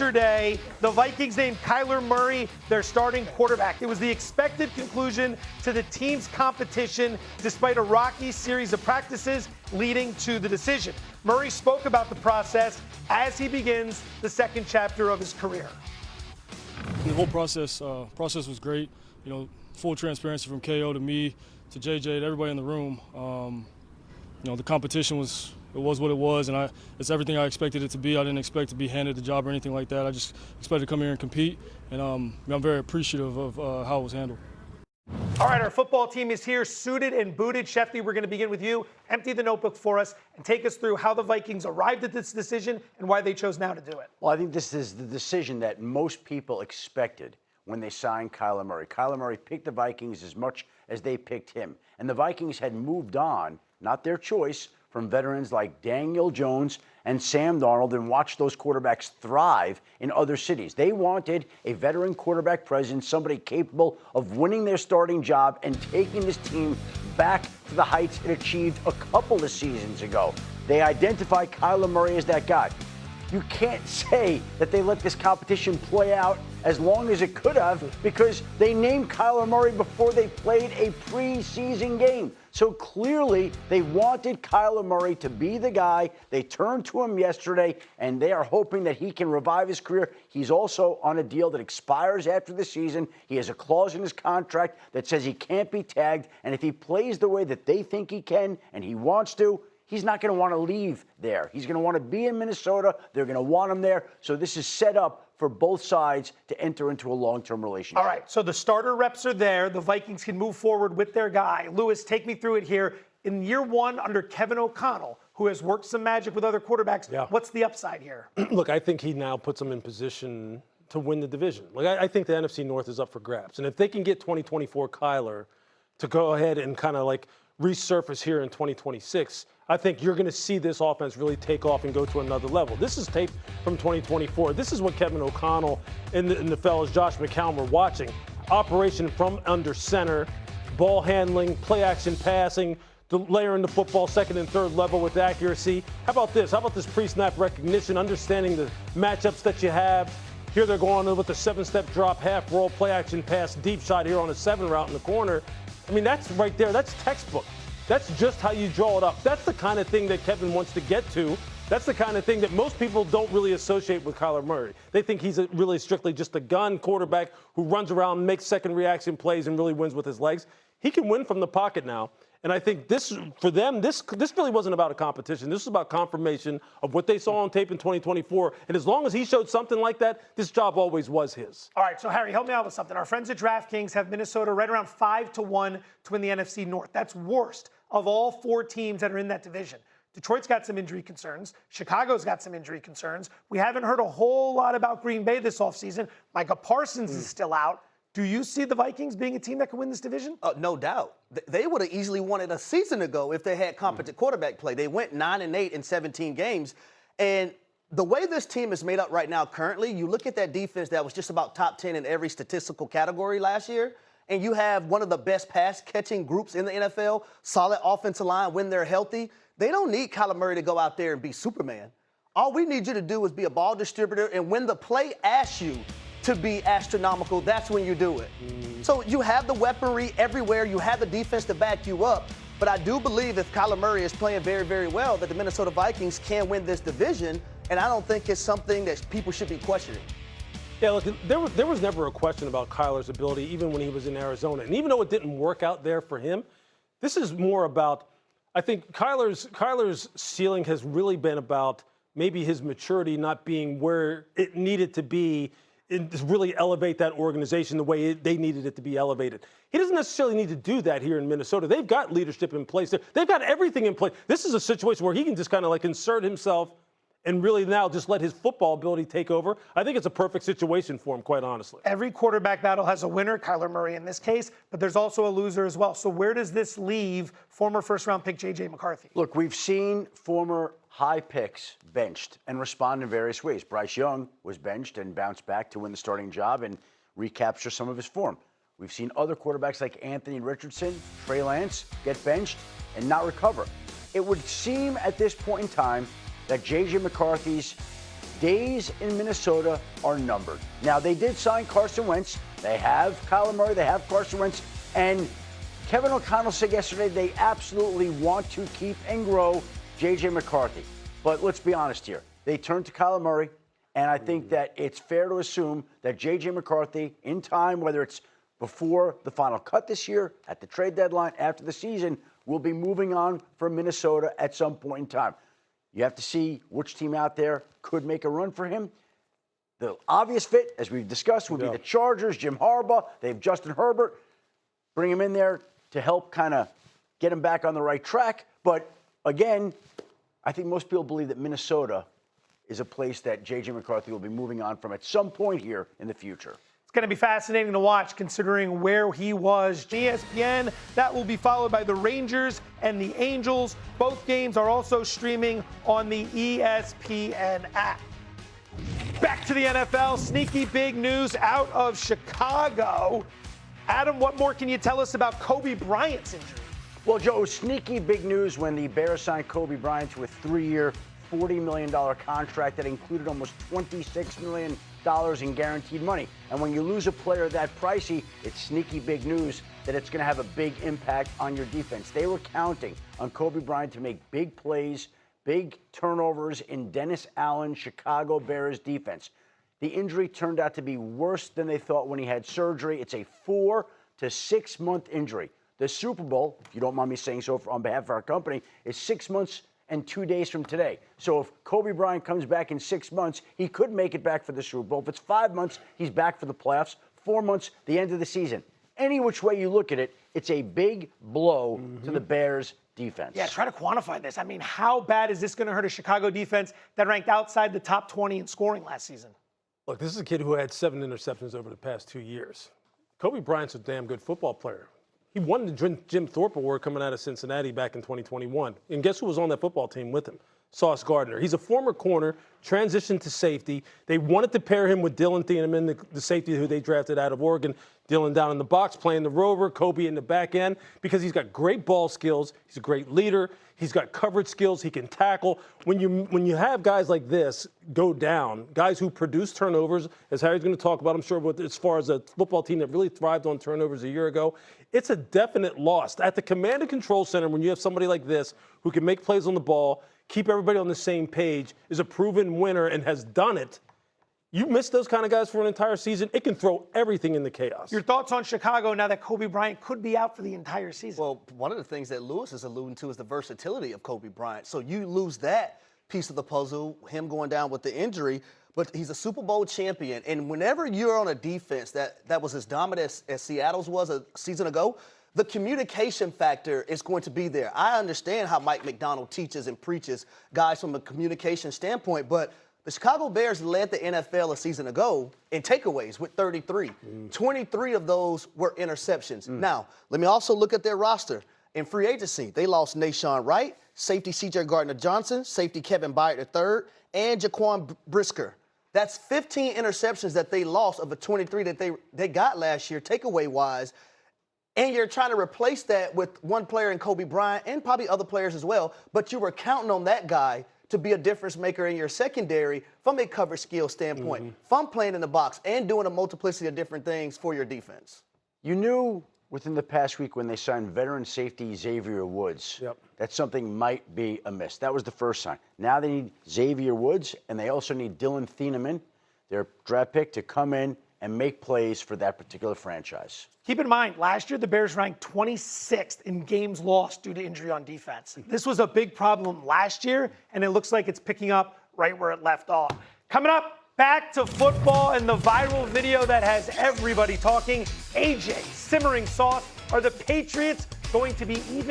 Yesterday, the Vikings named Kyler Murray their starting quarterback. It was the expected conclusion to the team's competition despite a rocky series of practices leading to the decision. Murray spoke about the process as he begins the second chapter of his career. The whole process was great. You know, full transparency from KO to me to JJ to everybody in the room. You know, the competition was what it was, and it's everything I expected it to be. I didn't expect to be handed the job or anything like that. I just expected to come here and compete, and I'm very appreciative of how it was handled. All right, our football team is here, suited and booted. Shefty, we're going to begin with you. Empty the notebook for us and take us through how the Vikings arrived at this decision and why they chose now to do it. Well, I think this is the decision that most people expected when they signed Kyler Murray. Kyler Murray picked the Vikings as much as they picked him. And the Vikings had moved on, not their choice, from veterans like Daniel Jones and Sam Darnold and watched those quarterbacks thrive in other cities. They wanted a veteran quarterback presence, somebody capable of winning their starting job and taking this team back to the heights it achieved a couple of seasons ago. They identified Kyler Murray as that guy. You can't say that they let this competition play out as long as it could have because they named Kyler Murray before they played a preseason game. So clearly they wanted Kyler Murray to be the guy. They turned to him yesterday, and they are hoping that he can revive his career. He's also on a deal that expires after the season. He has a clause in his contract that says he can't be tagged, and if he plays the way that they think he can and he wants to, he's not going to want to leave there. He's going to want to be in Minnesota. They're going to want him there. So this is set up for both sides to enter into a long-term relationship. All right, so the starter reps are there. The Vikings can move forward with their guy. Lewis, take me through it here. In year one under Kevin O'Connell, who has worked some magic with other quarterbacks, what's the upside here? Look, I think he now puts them in position to win the division. Like I think the NFC North is up for grabs. And if they can get 2024 Kyler to go ahead and kind of like resurface here in 2026, I think you're going to see this offense really take off and go to another level. This is tape from 2024. This is what Kevin O'Connell and the fellas, Josh McCown, were watching. Operation from under center, ball handling, play action passing, layering the football second and third level with accuracy. How about this? How about this pre-snap recognition, understanding the matchups that you have? Here they're going with a 7-step drop, half roll, play action pass, deep shot here on a 7 route in the corner. I mean, that's right there. That's textbook. That's just how you draw it up. That's the kind of thing that Kevin wants to get to. That's the kind of thing that most people don't really associate with Kyler Murray. They think he's really strictly just a gun quarterback who runs around, makes second reaction plays, and really wins with his legs. He can win from the pocket now. And I think this, for them, this really wasn't about a competition. This was about confirmation of what they saw on tape in 2024. And as long as he showed something like that, this job always was his. All right, so Harry, help me out with something. Our friends at DraftKings have Minnesota right around 5-1 to win the NFC North. That's worst of all 4 teams that are in that division. Detroit's got some injury concerns. Chicago's got some injury concerns. We haven't heard a whole lot about Green Bay this offseason. Micah Parsons is still out. Do you see the Vikings being a team that can win this division? No doubt. They would have easily won it a season ago if they had competent quarterback play. They went 9-8 in 17 games. And the way this team is made up right now currently, you look at that defense that was just about top 10 in every statistical category last year, and you have one of the best pass-catching groups in the NFL, solid offensive line when they're healthy. They don't need Kyler Murray to go out there and be Superman. All we need you to do is be a ball distributor, and when the play asks you to be astronomical, that's when you do it. So you have the weaponry everywhere. You have the defense to back you up. But I do believe if Kyler Murray is playing very, very well, that the Minnesota Vikings can win this division, and I don't think it's something that people should be questioning. Yeah, look, there was never a question about Kyler's ability, even when he was in Arizona. And even though it didn't work out there for him, this is more about, I think Kyler's ceiling has really been about maybe his maturity not being where it needed to be and really elevate that organization the way they needed it to be elevated. He doesn't necessarily need to do that here in Minnesota. They've got leadership in place there. They've got everything in place. This is a situation where he can just kind of like insert himself and really now just let his football ability take over. I think it's a perfect situation for him, quite honestly. Every quarterback battle has a winner, Kyler Murray in this case, but there's also a loser as well. So where does this leave former first-round pick J.J. McCarthy? Look, we've seen former high picks benched and respond in various ways. Bryce Young was benched and bounced back to win the starting job and recapture some of his form. We've seen other quarterbacks like Anthony Richardson, Trey Lance get benched and not recover. It would seem at this point in time that J.J. McCarthy's days in Minnesota are numbered. Now, they did sign Carson Wentz. They have Kyler Murray. They have Carson Wentz. And Kevin O'Connell said yesterday they absolutely want to keep and grow J.J. McCarthy. But let's be honest here. They turned to Kyler Murray, and I think that it's fair to assume that J.J. McCarthy, in time, whether it's before the final cut this year, at the trade deadline, after the season, will be moving on from Minnesota at some point in time. You have to see which team out there could make a run for him. The obvious fit, as we've discussed, would be the Chargers, Jim Harbaugh. They have Justin Herbert. Bring him in there to help kind of get him back on the right track. But again, I think most people believe that Minnesota is a place that J.J. McCarthy will be moving on from at some point here in the future. It's going to be fascinating to watch considering where he was. ESPN, that will be followed by the Rangers and the Angels. Both games are also streaming on the ESPN app. Back to the NFL, sneaky big news out of Chicago. Adam, what more can you tell us about Kobe Bryant's injury? Well, Joe, sneaky big news when the Bears signed Kobe Bryant to a 3-year, $40 million contract that included almost $26 million in guaranteed money. And when you lose a player that pricey, it's sneaky big news that it's going to have a big impact on your defense. They were counting on Kobe Bryant to make big plays, big turnovers in Dennis Allen's Chicago Bears defense. The injury turned out to be worse than they thought when he had surgery. It's a 4 to 6 month injury. The Super Bowl, if you don't mind me saying so on behalf of our company, is 6 months and 2 days from today. So if Kobe Bryant comes back in 6 months, he could make it back for the Super Bowl. If it's 5 months, he's back for the playoffs. 4 months, the end of the season. Any which way you look at it, it's a big blow to the Bears defense. Yeah, try to quantify this. I mean, how bad is this going to hurt a Chicago defense that ranked outside the top 20 in scoring last season? Look, this is a kid who had 7 interceptions over the past 2 years. Kobe Bryant's a damn good football player. He won the Jim Thorpe Award coming out of Cincinnati back in 2021. And guess who was on that football team with him? Sauce Gardner. He's a former corner, transitioned to safety. They wanted to pair him with Dylan Thieneman, the safety who they drafted out of Oregon. Dylan down in the box playing the rover, Kobe in the back end, because he's got great ball skills. He's a great leader. He's got coverage skills. He can tackle. When you have guys like this go down, guys who produce turnovers, as Harry's going to talk about, I'm sure, but as far as a football team that really thrived on turnovers a year ago, it's a definite loss. At the command and control center, when you have somebody like this who can make plays on the ball, keep everybody on the same page, is a proven winner and has done it. You miss those kind of guys for an entire season, it can throw everything into chaos. Your thoughts on Chicago now that Kobe Bryant could be out for the entire season? Well, one of the things that Lewis is alluding to is the versatility of Kobe Bryant. So you lose that piece of the puzzle, him going down with the injury, but he's a Super Bowl champion. And whenever you're on a defense that was as dominant as Seattle's was a season ago, the communication factor is going to be there. I understand how Mike McDonald teaches and preaches guys from a communication standpoint, but the Chicago Bears led the NFL a season ago in takeaways with 33. 23 of those were interceptions. Now, let me also look at their roster. In free agency, they lost Nashawn Wright, safety C.J. Gardner-Johnson, safety Kevin Byard III, and Jaquan Brisker. That's 15 interceptions that they lost of the 23 that they got last year, takeaway-wise. And you're trying to replace that with one player in Kobe Bryant and probably other players as well, but you were counting on that guy to be a difference maker in your secondary from a coverage skill standpoint, from playing in the box and doing a multiplicity of different things for your defense. You knew within the past week when they signed veteran safety Xavier Woods that something might be amiss. That was the first sign. Now they need Xavier Woods, and they also need Dylan Thieneman, their draft pick, to come in and make plays for that particular franchise. Keep in mind, last year the Bears ranked 26th in games lost due to injury on defense. This was a big problem last year, and it looks like it's picking up right where it left off. Coming up, back to football and the viral video that has everybody talking. AJ, simmering sauce. Are the Patriots going to be even